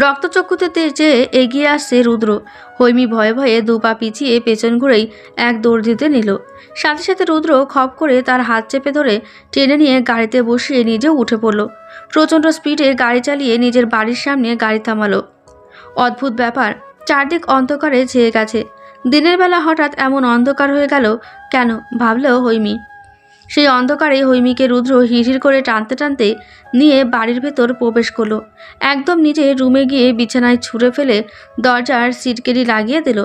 রক্তচক্ষুতে তেজে এগিয়ে আসছে রুদ্র। হৈমি ভয়ে ভয়ে দুপা পিছিয়ে পেছন ঘুরেই এক দৌড় দিতে নিল। সাথে সাথে রুদ্র খপ করে তার হাত চেপে ধরে টেনে নিয়ে গাড়িতে বসিয়ে নিজেও উঠে পড়ল। প্রচণ্ড স্পিডে গাড়ি চালিয়ে নিজের বাড়ির সামনে গাড়ি থামালো। অদ্ভুত ব্যাপার, চারদিক অন্ধকারে ছেয়ে গেছে। দিনের বেলা হঠাৎ এমন অন্ধকার হয়ে গেল কেন, ভাবল হৈমি। সেই অন্ধকারে হৈমিকে রুদ্র হিড়হিড় করে টানতে টানতে নিয়ে বাড়ির ভেতর প্রবেশ করলো। একদম নিজের রুমে গিয়ে বিছানায় ছুঁড়ে ফেলে দরজার সিটকেরি লাগিয়ে দিল।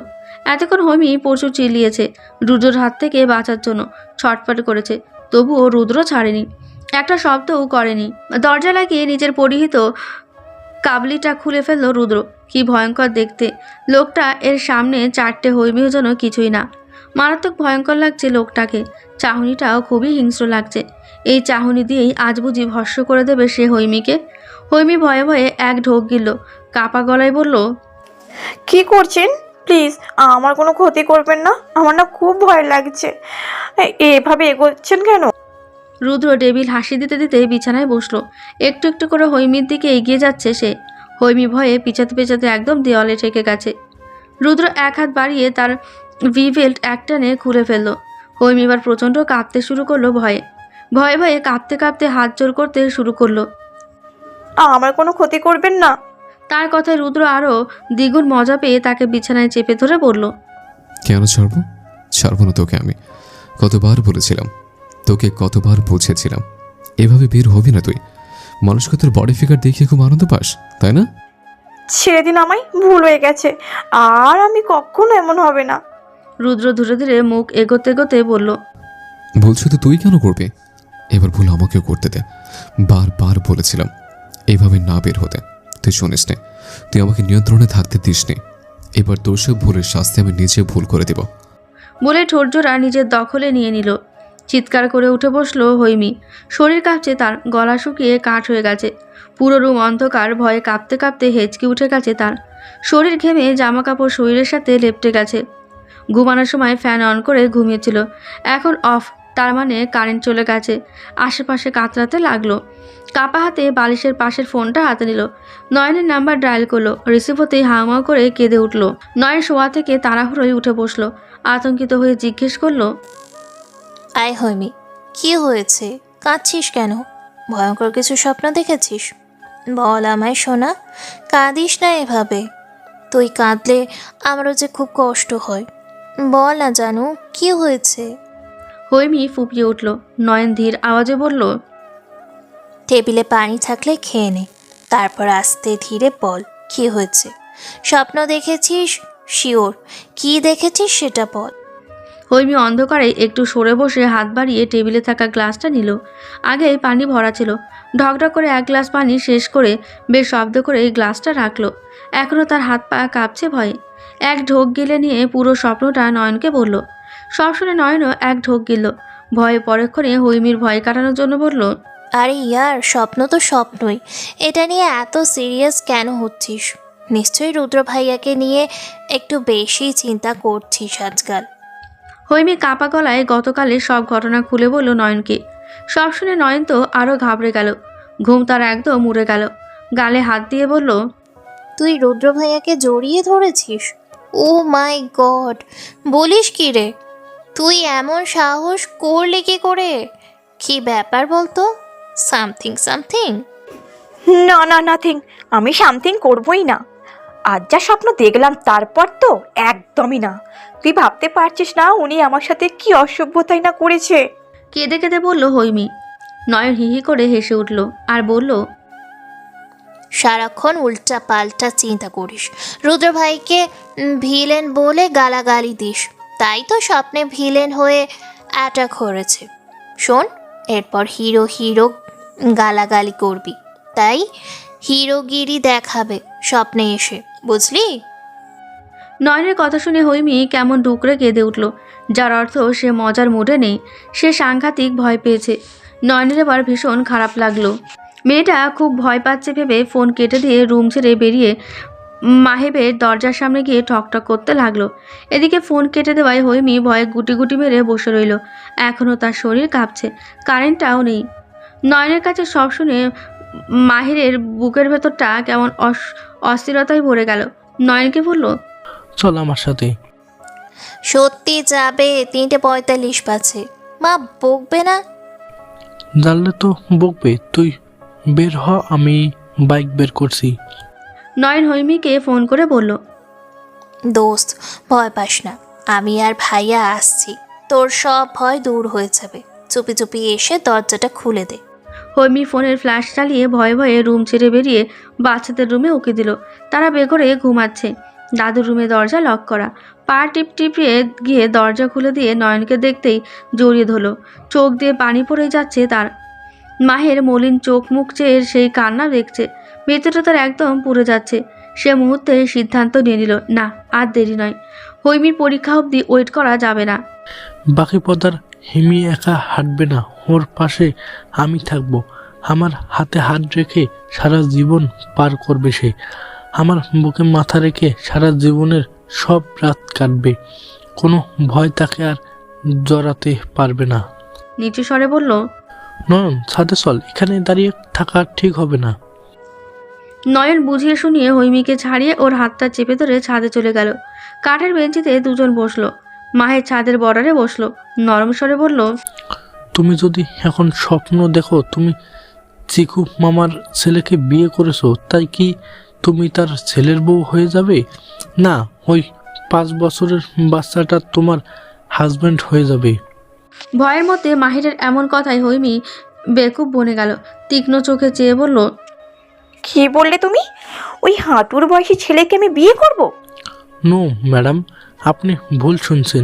এতক্ষণ হৈমি প্রচুর চিল্লিয়েছে রুদ্রর হাত থেকে বাঁচার জন্য, ছটফট করেছে, তবুও রুদ্র ছাড়েনি, একটা শব্দও করেনি। দরজা লাগিয়ে নিজের পরিহিত কাবলিটা খুলে ফেলল রুদ্র। কি ভয়ঙ্কর দেখতে লোকটা! এর সামনে চারটে হৈমিও যেন কিছুই না। মারাত্মক ভয়ঙ্কর লাগছে লোকটাকে। চাহনিটাও খুবই হিংস্র লাগছে। এই চাহনি দিয়েই আজ বুঝি ভস্ম করে দেবে সে হৈমিকে। হৈমি ভয়ে ভয়ে এক ঢোক গিলল, কাপা গলায় বলল, কি করছেন? প্লিজ আমার কোনো ক্ষতি করবেন না, আমার না খুব ভয় লাগছে। এভাবে এগোচ্ছেন কেন? রুদ্র টেবিল হাসি দিতে দিতে বিছানায় বসলো। একটু একটু করে হৈমির দিকে এগিয়ে যাচ্ছে সে। হৈমি ভয়ে পিছাতে পেছাতে একদম দেওয়ালে ঠেকে গেছে। রুদ্র এক হাত বাড়িয়ে তার ভিভেল্ট একটানে খুলে ফেলল। হৈমি এবার প্রচণ্ড কাঁপতে শুরু করলো ভয়ে ভয়ে ভয়ে কাঁপতে কাঁপতে হাত জোর করতে শুরু করলো। আমার কোনো ক্ষতি করবেন না। তার কথায় রুদ্র আরও দ্বিগুণ মজা পেয়ে তাকে বিছানায় চেপে ধরে বলল, কেন ছাড়বো? ছাড়বো না তোকে। আমি কতবার বলেছিলাম, তোকে কতবার বুঝেছিলাম, এভাবে বের হবি না তুই। মানুষকে তোর বডি ফিগার দেখিয়ে খুব আনন্দ পাস, তাই না? ছেড়ে দিন আমায়, ভুল হয়ে গেছে, আর আমি কখনো এমন হবে না। রুদ্র ধীরে ধীরে মুখ এগোতে এগোতে বলল, বলছো তো তুই কেন করবি? এবার ভুল আমাকেও করতে দে। বারবার বলেছিলাম এভাবে না বের হতে, তুই শুনিস নে। তুই আমাকে নিয়ন্ত্রণে থাকতে দিস নে। এবার তোর সব ভুলের শাস্তি আমি নিজে ভুল করে দেব। বলে ঠোঁটজোড়া নিজের দখলে নিয়ে নিল। চিৎকার করে উঠে বসলো হৈমি। শরীর কাঁপছে তার, গলা শুকিয়ে কাঠ হয়ে গেছে। পুরো রুম অন্ধকার, ভয়ে কাঁপতে কাঁপতে হেঁচকি উঠে গেছে তার। শরীর ঘেমে জামা কাপড় শরীরের সাথে লেপটে গেছে। ঘুমানোর সময় ফ্যান অন করে ঘুমিয়েছিল, এখন অফ, তার মানে কারেন্ট চলে গেছে। আশেপাশে কাতরাতে লাগলো। কাপা হাতে বালিশের পাশের ফোনটা হাতে নিল। নয়নের নাম্বার ডায়াল করলো। রিসিভ হতেই হাউমাউ করে কেঁদে উঠল। নয়ন শোয়া থেকে তাড়াহুড়োই উঠে বসলো। আতঙ্কিত হয়ে জিজ্ঞেস করলো, আয় হৈমি, কি হয়েছে? কাঁদছিস কেন? ভয়ঙ্কর কিছু স্বপ্ন দেখেছিস? বল আমায় সোনা, কাঁদিস না এভাবে। তুই কাঁদলে আমারও যে খুব কষ্ট হয়। বল না জানু, কি হয়েছে? হৈমি ফুপিয়ে উঠল। নয়ন ধীর আওয়াজে বলল, টেবিলে পানি থাকলে খেয়ে নে, তারপর আস্তে ধীরে বল কি হয়েছে। স্বপ্ন দেখেছিস? শিওর, কি দেখেছিস সেটা বল। হৈমি অন্ধকারে একটু সরে বসে হাত বাড়িয়ে টেবিলে থাকা গ্লাসটা নিল। আগেই পানি ভরা ছিল। ঢকঢক করে এক গ্লাস পানি শেষ করে বেশ শব্দ করে এই গ্লাসটা রাখলো। এখনও তার হাত পা কাঁপছে ভয়ে। এক ঢোক গিলে নিয়ে পুরো স্বপ্নটা নয়নকে বলল। সব শুনে নয়নও এক ঢোক গিলল। ভয়ে পরক্ষণে হৈমির ভয় কাটানোর জন্য বলল, আরে ইয়ার, স্বপ্ন তো স্বপ্নই, এটা নিয়ে এত সিরিয়াস কেন হচ্ছিস? নিশ্চয়ই রুদ্র ভাইয়াকে নিয়ে একটু বেশি চিন্তা করছিস আজকাল। হৈমি কাপা গলায় গতকালের সব ঘটনা খুলে বলল নয়নকে। সব শুনে নয়ন তো আরও ঘাবড়ে গেল। ঘুম তার একদম উড়ে গেল। গালে হাত দিয়ে বলল, তুই রুদ্র ভাইয়াকে জড়িয়ে ধরেছিস? ও মাই গড, বলিস কি রে? তুই এমন সাহস করলি কি করে? কি ব্যাপার বলতো? Something something? না না, নাথিং। আমি সামথিং করবই না। আজ যা স্বপ্ন দেখলাম তারপর তো একদমই না। তুই ভাবতে পারছিস না উনি আমার সাথে কি অসভ্যতাই না করেছে। কেঁদে কেঁদে বলল হৈমি। নয়ন হিহি করে হেসে উঠল আর বলল, সারাক্ষণ উল্টা পাল্টা চিন্তা করিস, রুদ্র ভাইকে ভিলেন বলে গালাগালি দিস, তাই তো স্বপ্নে ভিলেন হয়ে অ্যাটাক করেছে। শোন, এরপর হিরো হিরো গালাগালি করবি, তাই হিরোগিরি দেখাবে স্বপ্নে এসে, বুঝলি? নয়নের কথা শুনে হৈমি কেমন ডুকরে কেঁদে উঠল, যার অর্থ সে মজার মুডে নেই। সে সাংঘাতিক ভয় পেয়েছে। নয়নের এবার ভীষণ খারাপ লাগলো। মেয়েটা খুব ভয় পাচ্ছে ভেবে ফোন কেটে দিয়ে রুম ছেড়ে বেরিয়ে মাহেবের দরজার সামনে গিয়ে ঠকঠক করতে লাগলো। এদিকে ফোন কেটে দেওয়ায় হৈমি ভয়ে গুটি গুটি মেরে বসে রইল। এখনও তার শরীর কাঁপছে, কারেন্টটাও নেই। নয়নের কাছে সব শুনে মাহিরের বুকের ভেতরটা কেমন অস্থিরতায় ভরে গেল। নয়নকে বলল, চল আমার সাথে। সত্যি যাবে? 3:45 বাজে। মা বকবে না? জানলে তো বকবে। তুই বের হ, আমি বাইক বের করছি। নয়ন হৈমিকে ফোন করে বলল, দোস্ত ভয় পাস না, আমি আর ভাইয়া আসছি, তোর সব ভয় দূর হয়ে যাবে। চুপি চুপি এসে দরজাটা খুলে দে। হৈমি ফোনের ফ্ল্যাশ চালিয়ে ভয়ে ভয়ে রুম ছেড়ে বেরিয়ে বাচ্চাদের রুমে উকি দিল। তারা বেঘরে ঘুমাচ্ছে। দাদুর রুমে দরজা লক করা। পা টিপটিপিয়ে গিয়ে দরজা খুলে দিয়ে নয়নকে দেখতেই জড়িয়ে ধরল। চোখ দিয়ে পানি পড়ে যাচ্ছে তার। মাহের মলিন চোখ মুখ চেয়ে সেই কান্না দেখছে। ভেতরটা তার একদম পুড়ে যাচ্ছে। সে মুহূর্তে সিদ্ধান্ত নিয়ে নিল, না আর দেরি নয়। হৈমির পরীক্ষা অবধি ওয়েট করা যাবে না। বাকি পদার হিমি একা হাঁটবে না, ওর পাশে আমি থাকবো। আমার হাতে হাত রেখে সারা জীবন পার করবে সে। আমার বুকে মাথা রেখে সারা জীবনের সব রাত কাটবে। কোনো ভয় তাকে আর জড়াতে পারবে না। নিচু স্বরে বলল, নয়ন ছাদে চল, এখানে দাঁড়িয়ে থাকা ঠিক হবে না। নয়ন বুঝিয়ে শুনিয়ে হৈমিকে ছাড়িয়ে ওর হাতটা চেপে ধরে ছাদে চলে গেল। কাঠের বেঞ্চিতে দুজন বসলো। মাহের ছাদের বর্ডারে বসলো। নরম স্বরে বলল, তুমি যদি এখন স্বপ্ন দেখো তুমি চিকু মামার ছেলেকে বিয়ে করেছো, তাই কি তুমি তার ছেলের বউ হয়ে যাবে? না, ওই 5 বছরের বাচ্চাটা তোমার হাজবেন্ড হয়ে যাবে। ভয়ের মধ্যে মাহিরের এমন কথায় হৈমি বেকুব বনে গেল। তীক্ষ্ণ চোখে চেয়ে বলল, কি বললে তুমি? ওই হাঁটুর বয়সী ছেলেকে আমি বিয়ে করব? নো ম্যাডাম, আপনি ভুল শুনছেন।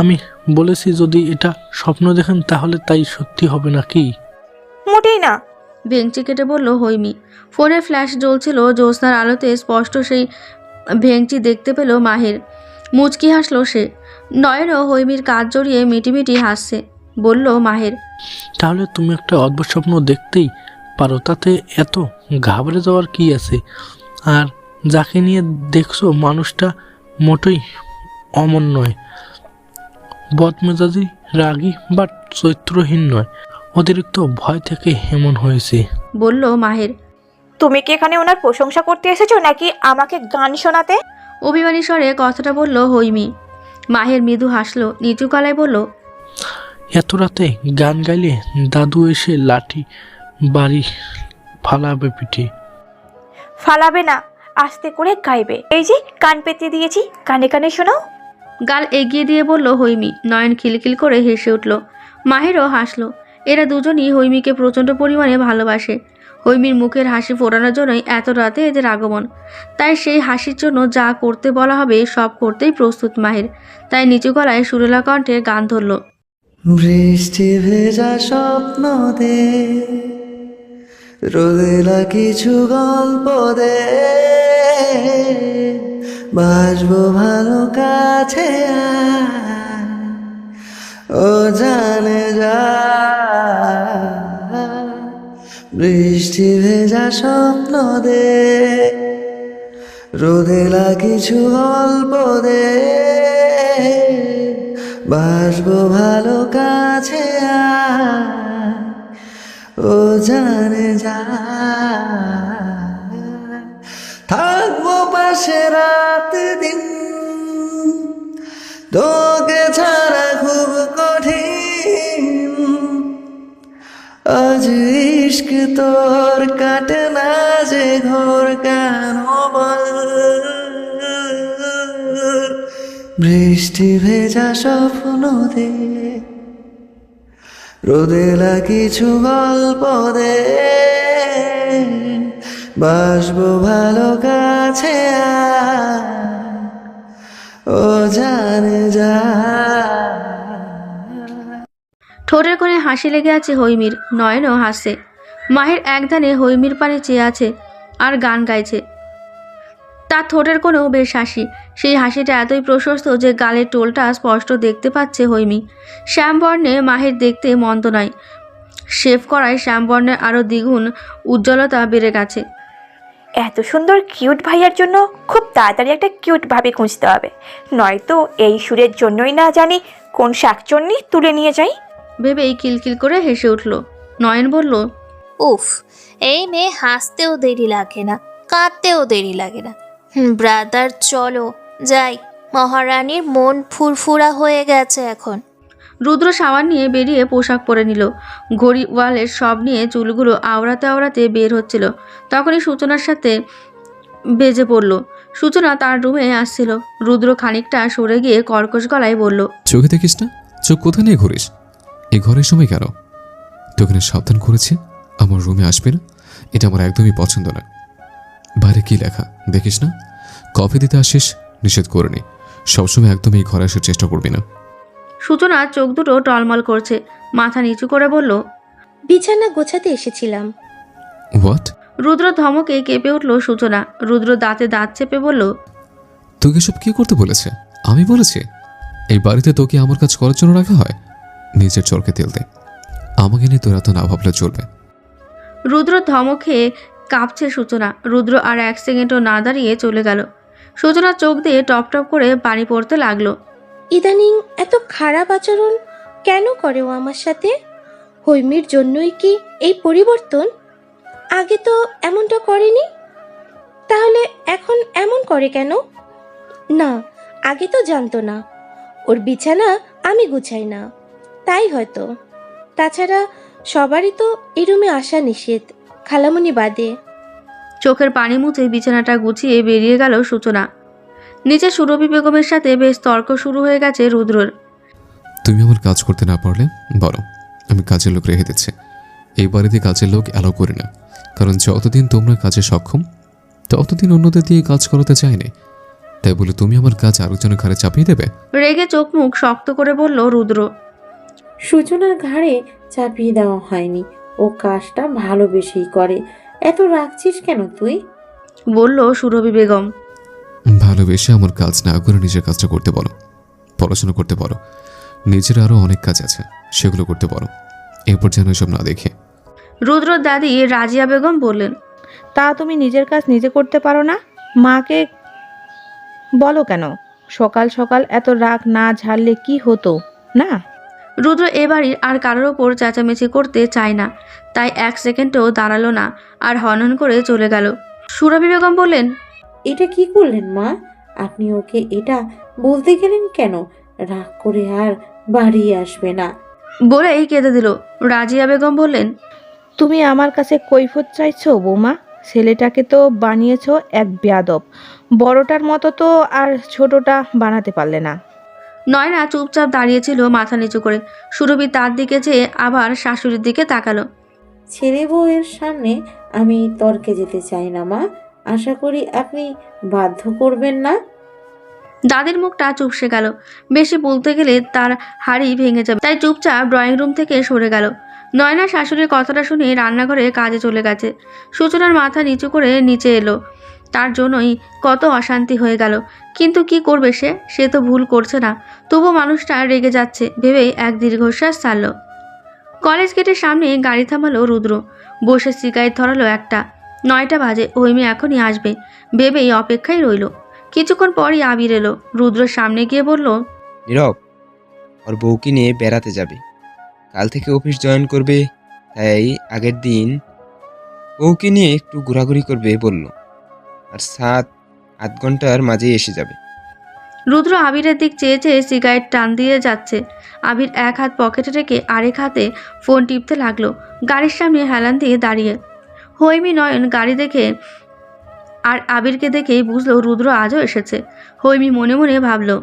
আমি বলেছি যদি এটা স্বপ্ন দেখেন তাহলে তাই সত্যি হবে নাকি? মোটেই না। ভেঙচি কেটে বলল হৈমি। ফোনের ফ্ল্যাশ জ্বলছিল। জ্যোৎস্নার আলোতে স্পষ্ট সেই ভেঙচি দেখতে পেল মাহির। মুচকি হাসলো সে। নয়নও হৈমির কাজ জড়িয়ে মিটিমিটি হাসছে। বলল মাহির, তাহলে তুমি একটা অদ্ভুত স্বপ্ন দেখতেই পারো, তাতে এত ঘাবড়ে যাওয়ার কি আছে? আর যাকে নিয়ে দেখছো মানুষটা মোটেই অমন নয়, বদমেজাজি, রাগী বা চরিত্রহীন নয়। অতিরিক্ত ভয় থেকে এমন হয়েছে। বলল মাহির। তুমি কি এখানে ওনার প্রশংসা করতে এসেছো নাকি আমাকে গান শোনাতে? অভিমানী স্বরে কথাটা বলল হৈমি। মাহির মৃদু হাসলো। নিচু গলায় বলল, এত রাতে গান গাইলে দাদু এসে লাঠি বাড়ি ফালাবে পিঠে। ফালাবে না, আস্তে করে গাইবে। এই যে কান পেতে দিয়েছি, কানে কানে শোনাও। গাল এগিয়ে দিয়ে বলল হৈমি। নয়ন খিলখিল করে হেসে উঠল। মাহিরও হাসলো। এরা দুজনই হৈমিকে প্রচণ্ড পরিমাণে ভালোবাসে। হৈমির মুখের হাসি ফোটানোর জন্যই এত রাতে এদের আগমন। তাই সেই হাসির জন্য যা করতে বলা হবে সব করতেই প্রস্তুত মাহির। তাই নিচু গলায় সুরেলা কণ্ঠে গান ধরল। বৃষ্টি ভেজা স্বপ্ন দে, রোদেলা কিছু গল্প দে, বাসবো ভালো কাছে আয়, ও জানে যা। বৃষ্টি ভেজা স্বপ্ন দে, রোদেলা কিছু গল্প দে, বাসবো ভালো কাছে আয়, ও জানে যা। থাকবো পাশে রাত দিন, তোকে ছাড়া খুব কঠিন। আজ ইশক তোর কাটে না যে ঘোর কেন বল। বৃষ্টি ভেজা স্বপ্ন দে, রোদেলা কিছু গল্প দে, বাসবো ভালো কাছে আয়, ও জানে যা। ঠোঁটের কোণে হাসি লেগে আছে হৈমির। নয়নও হাসছে। মাহির একধানে হৈমির পানে চেয়ে আছে আর গান গাইছে। তার ঠোঁটের কোণেও বেশ হাসি। সেই হাসিটা এতই প্রশস্ত যে গালের টোলটা স্পষ্ট দেখতে পাচ্ছে হৈমি। শ্যামবর্ণে মাহির দেখতে মন্দ নয়। শেভ করায় শ্যামবর্ণের আরও দ্বিগুণ উজ্জ্বলতা বেড়ে গেছে। এত সুন্দর কিউট ভাইয়ার জন্য খুব তাড়াতাড়ি একটা কিউট ভাবে খুঁজতে হবে, নয়তো এই সুরের জন্যই না জানি কোন শাকচন্নি তুলে নিয়ে যাই। ভেবেই কিলকিল করে হেসে উঠল। নয়ন বলল, উফ, এই মেয়ে হাসতেও দেরি লাগে না, কাঁদতেও দেরি লাগে না। ব্রাদার চলো যাই, মহারানীর মন ফুরফুরা হয়ে গেছে এখন। রুদ্র সাবান নিয়ে বেরিয়ে পোশাক পরে নিল। ঘড়ি ওয়ালের সব নিয়ে চুলগুলো আওড়াতে আওড়াতে বের হচ্ছিল। তখনই সূচনার সাথে বেজে পড়ল। সূচনা তার রুমে আসছিল। রুদ্র খানিকটা সরে গিয়ে কর্কশ গলায় বলল, চোখে দেখিস না? চোখ কোথায় নিয়ে ঘুরিস? এই ঘরের সময় কেন? তোকে না সাবধান করেছি আমার রুমে আসবে না, এটা আমার একদমই পছন্দ না। বাইরে কি লেখা দেখিস না? কফি দিতে আসিস, নিষেধ করে নি। সবসময় একদম এই ঘরে আসার চেষ্টা করবি না। সূচনা চোখ দুটো টলমল করছে, মাথা নিচু করে বলল, বিছানা গোছাতে এসেছিলাম। হোয়াট? রুদ্র ধমকে কেঁপে উঠল সূচনা। রুদ্র দাঁতে দাঁত চেপে বলল, তোকে সব কি করতে বলেছে? আমি বলেছি এই বাড়িতে তোকে আমার কাজ করার জন্য রাখা হয়? নিজের চরকে তেল দে, আমাকে নিয়ে তোরা তো না ভাবলে চলবে। রুদ্র ধমকে কাঁপছে সূচনা। রুদ্র আর এক সেকেন্ডও না দাঁড়িয়ে চলে গেল। সূচনার চোখ দিয়ে টপ টপ করে পানি পড়তে লাগলো। ইদানিং এত খারাপ আচরণ কেন করে ও আমার সাথে? হৈমির জন্যই কি এই পরিবর্তন? আগে তো এমনটা করেনি, তাহলে এখন এমন করে কেন? না, আগে তো জানতো না। ওর বিছানা আমি গুছাই না, তাই হয়তো। তাছাড়া সবারই তো এই রুমে আসা নিষেধ, খালামণি বাদে। চোখের পানি মুছে বিছানাটা গুছিয়ে বেরিয়ে গেল সূচনা। নিচে সুরভি বেগমের সাথে বেশ তর্ক শুরু হয়ে গেছে রুদ্রর। তুমি আমার কাজ করতে না পারলে বলো, আমি কাজের লোক রেখে দিচ্ছি। এই বাড়িতে কাজের লোক অ্যালাউ করি না, কারণ যতদিন তোমরা কাজে সক্ষম ততদিন অন্যদের দিয়ে কাজ করাতে চাইনি। তাই বলে তুমি আমার কাজ আরেকজনের ঘাড়ে চাপিয়ে দেবে? রেগে চোখ মুখ শক্ত করে বলল রুদ্র। সূচনার ঘাড়ে চাপিয়ে দেওয়া হয়নি, ও কাজটা ভালোবেসেই করে। এত রাখছিস কেন তুই? বলল সুরভি বেগম। ভালোবেসে আমার কাজ না করে নিজের কাজটা করতে বলো। পড়াশোনা করতে পারো, নিজের আরও অনেক কাজ আছে, সেগুলো করতে পারো। এরপর যেন এসব না দেখে। রুদ্রর দাদি রাজিয়া বেগম বললেন, তা তুমি নিজের কাজ নিজে করতে পারো না? মাকে বলো কেন? সকাল সকাল এত রাগ না ঝাড়লে কি হতো না? রুদ্র এবারই আর কারোর ওপর চেঁচামেচি করতে চায় না, তাই এক সেকেন্ডও দাঁড়ালো না, আর হনহন করে চলে গেল। সুরভি বেগম বললেন, এটা কি করলেন মা? আপনি ওকে এটা বলতে গেলেন কেন? রাগ করে আর বাড়ি আসবে না। বলেই কেঁদে দিল। রাজিয়া বেগম বললেন, তুমি আমার কাছে কৈফত চাইছো বৌমা? ছেলেটাকে তো বানিয়েছো এক বেয়াদব, বড়টার মতো তো আর ছোটটা বানাতে পারলে না। নয়না চুপচাপ দাঁড়িয়েছিল মাথা নিচু করে। সুরভি তার দিকে যেয়ে আবার শাশুড়ির দিকে তাকালো। ছেলে বউয়ের সামনে আমি তর্কে যেতে চাই না মা, আশা করি আপনি বাধ্য করবেন না। দাদির মুখটা চুপসে গেল। বেশি বলতে গেলে তার হাড়ি ভেঙে যাবে, তাই চুপচাপ ড্রয়িং রুম থেকে সরে গেল। নয়না শাশুড়ির কথাটা শুনে রান্নাঘরে কাজে চলে গেছে। সূচনার মাথা নিচু করে নিচে এলো। তার জন্যই কত অশান্তি হয়ে গেল। কিন্তু কি করবে সে তো ভুল করছে না, তবু মানুষটা রেগে যাচ্ছে ভেবেই এক দীর্ঘশ্বাস ছাড়ল। কলেজ গেটের সামনে গাড়ি থামালো রুদ্র। বসে সিগারেট ধরালো একটা। 9টা বাজে, হৈমি এখনই আসবে ভেবেই অপেক্ষায় রইল। কিছুক্ষণ পরই আবির এলো। রুদ্রর সামনে গিয়ে বলল, নীরব ওর বউকে নিয়ে বেড়াতে যাবে, কাল থেকে অফিস জয়েন করবে, তাই আগের দিন বউকে নিয়ে একটু ঘোরাঘুরি করবে বলল, আর 7-8 ঘন্টার মাঝেই এসে যাবে। রুদ্র আবিরের দিক চেয়ে চেয়ে সিগারেট টান দিয়ে যাচ্ছে। আবির এক হাত পকেটে রেখে আরেক হাতে ফোন টিপতে লাগলো। গাড়ির সামনে হেলান দিয়ে দাঁড়িয়ে। হৈমি নয়ন গাড়ি দেখে আর আবিরকে দেখেই বুঝলো রুদ্র আজও এসেছে। হৈমি মনে মনে ভাবলো,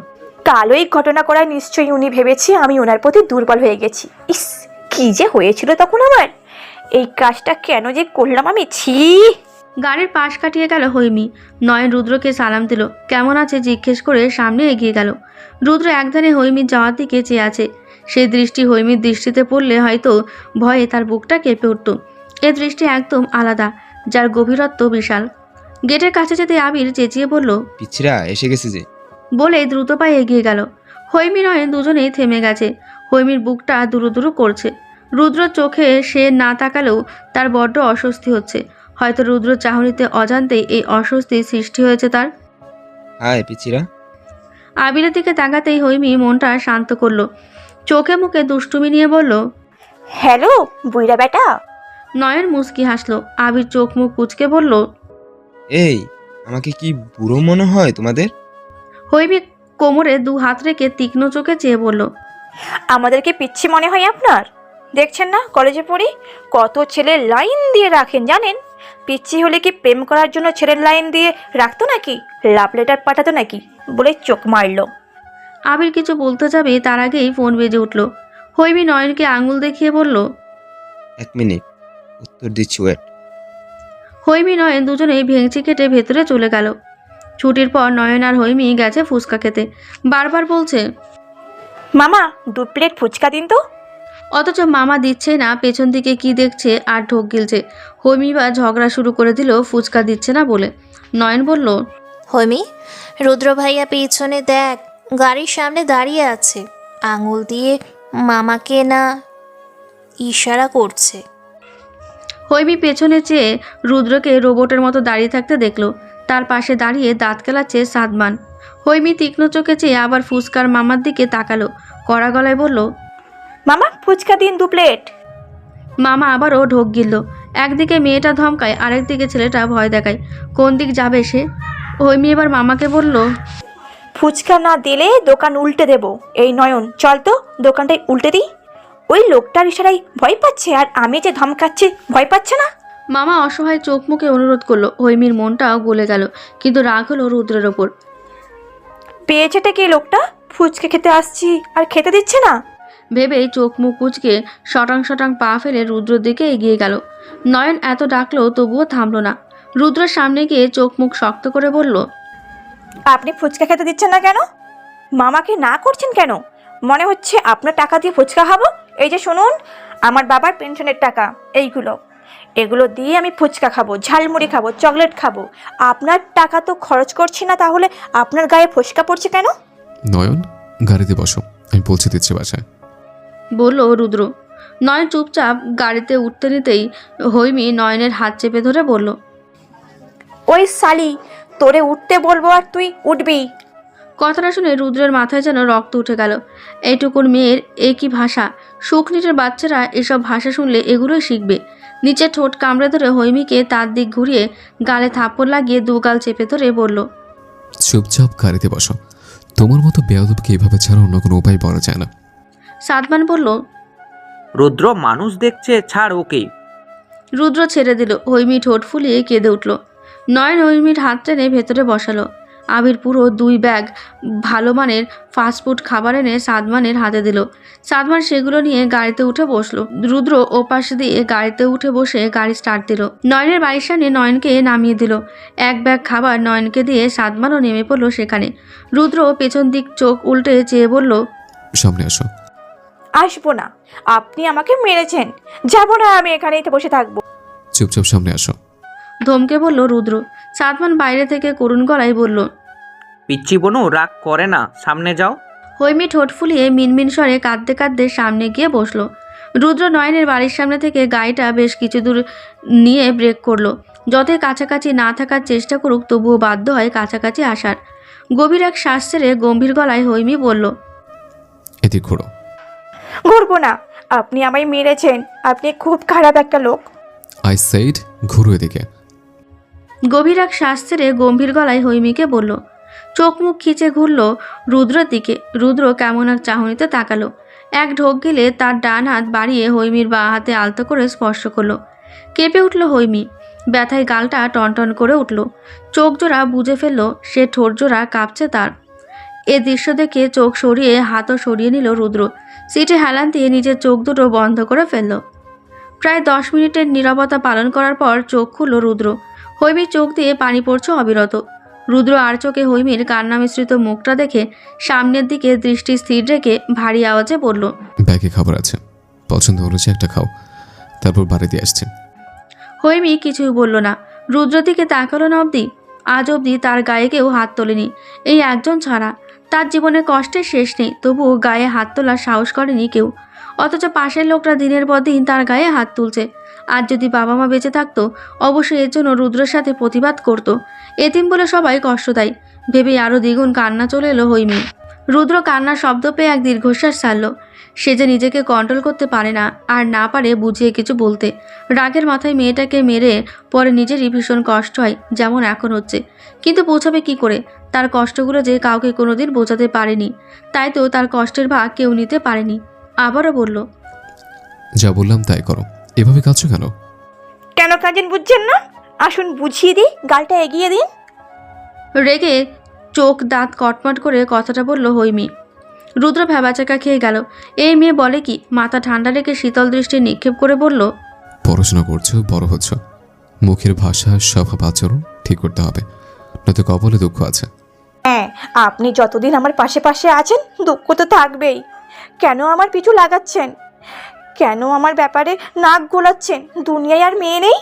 কালো এই ঘটনা করায় নিশ্চয়ই উনি ভেবেছে আমি ওনার প্রতি দুর্বল হয়ে গেছি। ইস, কি যে হয়েছিল তখন আমার! এই কাজটা কেন যে করলাম আমি! ছি! গাড়ির পাশ কাটিয়ে গেল হৈমি। নয়ন রুদ্রকে সালাম দিল। কেমন আছে জিজ্ঞেস করে সামনে এগিয়ে গেল। রুদ্র একধানে হৈমির যাওয়ার দিকে চেয়ে আছে। সেই দৃষ্টি হৈমির দৃষ্টিতে পড়লে হয়তো ভয়ে তার বুকটা কেঁপে উঠত। এ দৃষ্টি একদম আলাদা, যার গভীরত্ব বিশাল। গেটের কাছে যেতে আবির চেঁচিয়ে বলল, পিছিরা এসে গেছে যে। বলে দ্রুত পায়ে এগিয়ে গেল। হৈমি নয়ন দুজনেই থেমে গেছে। হৈমির বুকটা দুরু দুরু করছে। রুদ্র চোখে সে না তাকালেও তার বড্ড অস্বস্তি হচ্ছে। হয়তো রুদ্র চাহনিতে অজান্তেই এই অস্বস্তি সৃষ্টি হয়েছে তার। হায় পিছিরা। আবিরের দিকে তাকাতেই হৈমি মনটা শান্ত করলো। চোখে মুখে দুষ্টুমি নিয়ে বলল, হ্যালো বুইড়া বেটা। নয়ন মুচকি হাসলো। আবির চোখ মুখ কুচকে বলল। এই, আমাকে কি বুড়ো মনে হয় তোমাদের? হৈমি কোমরে দু হাত রেখে তীক্ষ্ণ চোখে চেয়ে বলল। আমাদেরকে পিচ্ছি মনে হয় আপনার? দেখছেন না কলেজে পড়ি কত ছেলে লাইন দিয়ে রাখেন জানেন? পিচ্ছি হলে কি প্রেম করার জন্য ছেলের লাইন দিয়ে রাখতো নাকি? লাভ লেটার পাঠাতো নাকি? বলে চোখ মারলো। আবির কিছু বলতে যাবে তার আগেই ফোন বেজে উঠল। হৈমি নয়নকে আঙুল দেখিয়ে বলল। 1 মিনিট, উত্তর দিচ্ছি, ওয়েট। হৈমি নয়ন দুজনেই ভেঙচি কেটে ভেতরে চলে গেল। ছুটির পর নয়ন আর হৈমি গেছে ফুচকা খেতে। বারবার বলছে, মামা 2 প্লেট ফুচকা দিন তো। অথচ মামা দিচ্ছে না। পেছন দিকে কি দেখছে আর ঢোক গিলছে। হৈমি বা ঝগড়া শুরু করে দিল ফুচকা দিচ্ছে না বলে। নয়ন বলল। হৈমি, রুদ্র ভাইয়া পেছনে দেখ, গাড়ির সামনে দাঁড়িয়ে আছে, আঙুল দিয়ে মামাকে না ইশারা করছে। হৈমি পেছনে চেয়ে রুদ্রকে রোবটের মতো দাঁড়িয়ে থাকতে দেখল। তার পাশে দাঁড়িয়ে দাঁত কেলাচ্ছে সাদমান। হৈমি তীক্ষ্ণ চোখে চেয়ে আবার ফুচকার মামার দিকে তাকালো। কড়া গলায় বলল। মামা ফুচকা দিন 2 প্লেট। মামা আবারও ঢোক গিলল। একদিকে মেয়েটা ধমকায়, আরেকদিকে ছেলেটা ভয় দেখায়। কোন দিক যাবে সে? হৈমি এবার মামাকে বলল। ফুচকা না দিলে দোকান উল্টে দেব। এই নয়ন, চল তো দোকানটাই উল্টে দিই। ওই লোকটার ইশারায় ভয় পাচ্ছে, আর আমি যে ধমকাচ্ছি ভয় পাচ্ছে না। মামা অসহায় চোখ মুখে অনুরোধ করলো। হৈমির মনটাও গলে গেল, কিন্তু রাগ হলো রুদ্রের ওপর। পেয়েছেটা কি লোকটা? ফুচকা খেতে আসছি আর খেতে দিচ্ছে না। ভেবেই চোখ মুখ কুচকে শটাং শটাং পা ফেলে রুদ্রের দিকে এগিয়ে গেল। নয়ন এত ডাকলো তবুও থামলো না। রুদ্রের সামনে গিয়ে চোখ মুখ শক্ত করে বলল। আপনি ফুচকা খেতে দিচ্ছেন না কেন? মামাকে না করছেন কেন? মনে হচ্ছে আপনার টাকা দিয়ে ফুচকা খাবো? এই যে শুনুন, আমার বাবার পেনশনের টাকা এগুলো দিয়ে আমি ফুচকা খাবো, ঝালমুড়ি খাবো, চকলেট খাবো। আপনার টাকা তো খরচ করছি না, তাহলে আপনার গায়ে ফোসকা পড়ছে কেন? নয়ন, গাড়িতে বসো, আমি পৌঁছে দিচ্ছি বাসায়, বলল রুদ্র। নয়ন চুপচাপ গাড়িতে উঠতে নিতেই হৈমি নয়নের হাত চেপে ধরে বলল। ওই শালি, তোরে উঠতে বলবো আর তুই উঠবি? কথাটা শুনে রুদ্রের মাথায় যেন রক্ত উঠে গেল। এইটুকুন মেয়ের একই ভাষা। শুকনিটের বাচ্চারা এসব ভাষা শুনলে এগুলোই শিখবে। নিচে ঠোঁট কামড়ে ধরে হৈমিকে তার দিক ঘুরিয়ে গালে থাপ্পড় লাগিয়ে দুগাল চেপে ধরে বলল। চুপচাপ গাড়িতে বসো। তোমার মতো বেয়াদবকে এভাবে ছাড়া অন্য কোনো উপায় পাওয়া যায় না। সাদমান বলল। রুদ্র মানুষ দেখছে, ছাড় ওকে। রুদ্র ছেড়ে দিল। হৈমি ঠোঁট ফুলিয়ে কেঁদে উঠল। নয়ন হৈমির হাত টেনে ভেতরে বসালো। আবির পুরো 2 ব্যাগ ভালো মানের ফাস্টফুড খাবার এনে সাদমানের হাতে দিল। সাদমান সেগুলো নিয়ে গাড়িতে উঠে বসলো। রুদ্র ওপাশ দিয়ে গাড়িতে উঠে বসে গাড়ি স্টার্ট দিল। নয়নের বাড়ির সামনে নয়নকে নামিয়ে দিল। 1 ব্যাগ খাবার নয়নকে দিয়ে সাদমানও নেমে পড়লো সেখানে। রুদ্র পেছন দিক চোখ উল্টে চেয়ে বলল। সামনে আসো। আসবো না, আপনি আমাকে মেরেছেন। যাবো না, আমি এখানেই বসে থাকবো। চুপচাপ সামনে আসো, ধমকে বলল রুদ্র। সাদমান বাইরে থেকে করুণ গলায় বলল। পিচ্ছি বোনু রাগ করে না, সামনে যাও। হৈমি ঠোঁট ফুলিয়ে মিনমিন স্বরে কাঁদতে কাঁদতে সামনে গিয়ে বসলো। রুদ্র নয়নের বাড়ির সামনে থেকে গাড়িটা বেশ কিছু দূর নিয়ে ব্রেক করলো। যতই কাছাকাছি না থাকার চেষ্টা করুক তবুও বাধ্য হয় কাছাকাছি আসার। গভীর এক শ্বাস ছেড়ে গম্ভীর গলায় হৈমি বলল। এদিক ঘোরো। ঘুরবো না, আপনি আমায় মেরেছেন। আপনি খুব খারাপ একটা লোক। আই সেইড ঘুরো এদিকে। গভীর এক শ্বাস ছেড়ে গম্ভীর গলায় হৈমিকে বলল। চোখ মুখ খিচে ঘুরল রুদ্রের দিকে। রুদ্র কেমন এক চাহনিতে তাকালো। এক ঢোক গেলে তার ডান হাত বাড়িয়ে হৈমির বাঁ হাতে আলতো করে স্পর্শ করলো। কেঁপে উঠল হৈমি। ব্যথায় গালটা টনটন করে উঠল। চোখ জোড়া বুঝে ফেলল সে ঠোঁট জোড়া কাঁপছে তার। এ দৃশ্য দেখে চোখ সরিয়ে হাতও সরিয়ে নিল রুদ্র। সিটে হেলান দিয়ে নিজের চোখ দুটো বন্ধ করে ফেলল। প্রায় 10 মিনিটের নীরবতা পালন করার পর চোখ খুলল রুদ্র। হৈমির চোখ দিয়ে পানি পড়ছে অবিরত। রুদ্র আর চোখে হৈমির কান্না মিশ্রিত মুখটা দেখে সামনের দিকে দৃষ্টি স্থির রেখে ভারী আওয়াজে বলল। ব্যাগে খাবার আছে, পছন্দ হলো যে একটা খাও, তারপর বাড়ি দিয়ে আসছি। হৈমি কিছুই বলল না। রুদ্র দিকে তাকালো না অবধি। আজ অবধি তার গায়ে কেউ হাত তোলেনি, এই একজন ছাড়া। তার জীবনে কষ্টের শেষ নেই, তবুও গায়ে হাত তোলার সাহস করেনি কেউ। অথচ পাশের লোকরা দিনের পর দিন তার গায়ে হাত তুলছে। আর যদি বাবা মা বেঁচে থাকতো অবশ্যই এর জন্য রুদ্রের সাথে প্রতিবাদ করত। এতিম বলে সবাই কষ্ট দেয় ভেবেই আরও দ্বিগুণ কান্না চলে এলো হৈমি। রুদ্র কান্নার শব্দ পেয়ে এক দীর্ঘশ্বাস ছাড়ল। সে যে নিজেকে কন্ট্রোল করতে পারে না, আর না পারে বুঝিয়ে কিছু বলতে। রাগের মাথায় মেয়েটাকে মেরে পরে নিজেরই ভীষণ কষ্ট হয়, যেমন এখন হচ্ছে। কিন্তু বোঝাবে কি করে? তার কষ্টগুলো যে কাউকে কোনোদিন বোঝাতে পারেনি, তাই তো তার কষ্টের ভাগ কেউ নিতে পারেনি। আবারও বলল, যা বললাম তাই করো। এভাবে কাঁদছো কেন? কেন কাজেন বুঝছেন না? আসুন বুঝিয়ে দিই, গালটা এগিয়ে দিন। রেগে চোখ দাঁত কটমট করে কথাটা বলল হৈমি। রুদ্র ভ্যাবাচাকা খেয়ে গেল। এই মেয়ে বলে কি? মাথা ঠান্ডা রেখে শীতল দৃষ্টি নিক্ষেপ করে বলল, পড়াশোনা করছো, বড় হচ্ছ, মুখের ভাষা স্বভাব আচরণ ঠিক করতে হবে, নয়তো কপালে দুঃখ আছে। হ্যাঁ, আপনি যতদিন আমার পাশে পাশে আছেন দুঃখ তো থাকবেই। কেন আমার পিছু লাগাচ্ছেন? কেন আমার ব্যাপারে নাক গোলাচ্ছেন? দুনিয়ায় আর মেয়ে নেই?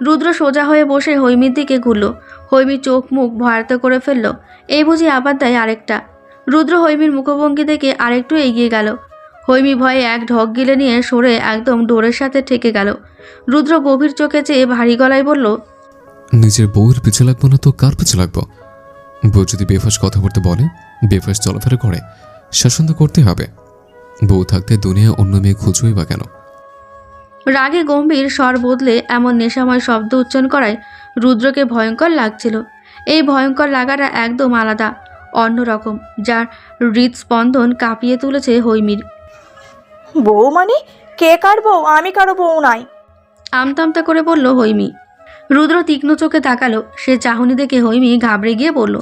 রুদ্র সোজা হয়ে বসে হৈমির দিকে ঘুরল। হৈমি চোখ মুখ ভয়ার্ত করে ফেলল। এই বুঝি আবার দেয় আরেকটা। রুদ্র হৈমির মুখভঙ্গি দেখে আরেকটু এগিয়ে গেল। হৈমি ভয়ে এক ঢক গিলে নিয়ে সরে একদম ডোরের সাথে ঠেকে গেল। রুদ্র গভীর চোখে চেয়ে ভারী গলায় বলল, নিজের বউয়ের পিছে লাগবো না তো কার পিছে লাগবো? বউ যদি বেফাস কথা বলতে বলে, বেফাস চলাফেরা করে, শাসন তো করতে হবে। বউ থাকতে দুনিয়া অন্য মেয়ে খুঁজবই বা কেন? রাগে গম্ভীর স্বর বদলে এমন নেশাময় শব্দ উচ্চারণ করায় রুদ্রকে ভয়ঙ্কর লাগছিল। এই ভয়ঙ্কর লাগাটা একদম আলাদা, অন্যরকম, যার হৃদস্পন্দন কাঁপিয়ে তুলেছে হৈমির। বউ মানে? কে কার বউ? আমি কারো বউ নাই। আমতামতা করে বলল হৈমি। রুদ্র তীক্ষ্ণ চোখে তাকালো। সে চাহনি দেখে হৈমি ঘাবড়ে গিয়ে বলল,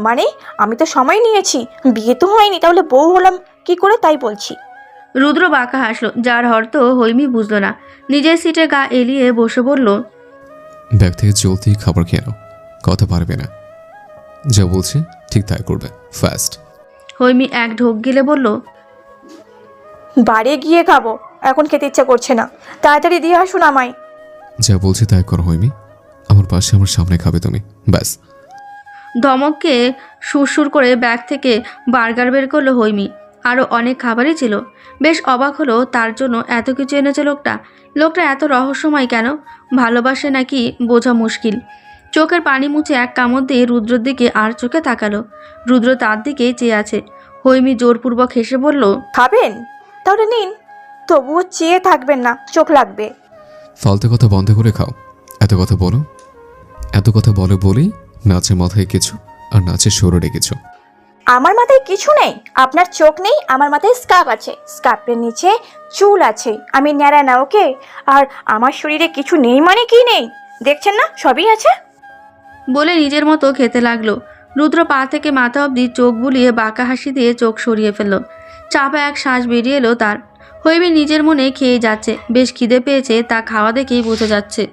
মানে আমি তো সময় নিয়েছি, বিয়ে তো হয়নি, তাহলে বউ হলাম কি করে তাই বলছি। রুদ্র বাঁকা হাসলো, যার অর্থ হৈমি বুঝল না। নিজের সিটে গা এলিয়ে বসে বলল, ব্যাগ থেকে চলতি খাবার খেয়ে নাও, কথা পারবে না। যা বলছে ঠিক তাই করবে, ফাস্ট। হৈমি এক ঢোক গিলে বলল, বাড়ি গিয়ে খাবো, এখন খেতে ইচ্ছা করছে না। তাড়াতাড়ি দিয়ে আসুন আমায়। যা বলছি তাই করো হৈমি। আমার পাশে আমার সামনে খাবে তুমি, ব্যাস। ধমককে সুরসুর করে ব্যাগ থেকে বার্গার বের করলো হৈমি। আরও অনেক খাবারই ছিল। বেশ অবাক হলো, তার জন্য এত কিছু এনেছে লোকটা। লোকটা এত রহস্যময় কেন? ভালোবাসে নাকি বোঝা মুশকিল। চোখের পানি মুছে এক কামড় দিয়ে রুদ্রর দিকে আর চোখে তাকালো। রুদ্র তার দিকে চেয়ে আছে। হৈমি জোরপূর্বক হেসে বলল, খাবেন? তাহলে নিন। তবুও চেয়ে থাকবেন না, চোখ লাগবে। ফালতু কথা বন্ধ করে খাও। এত কথা বলো বলেই নাচে মাথায় কিছু, আর নাচে শরীরে কিছু। আমার মাথায় কিছু নেই, আপনার চোখ নেই, আমার মাথায় স্কার্ফ আছে, স্কার্ফের নিচে চুল আছে, আমি ন্যাড়া না, ওকে? আর আমার শরীরে কিছু নেই মানে কি নেই? দেখছেন না, সবই আছে। বলে নিজের মতো খেতে লাগলো। রুদ্র পা থেকে মাথা অবধি চোখ বুলিয়ে বাঁকা হাসি দিয়ে চোখ সরিয়ে ফেলল। চাপা এক শ্বাস বেরিয়ে এলো তার। হৈমি নিজের মনে খেয়ে যাচ্ছে। বেশ খিদে পেয়েছে, তা খাওয়া দেখেই বোঝা যাচ্ছে।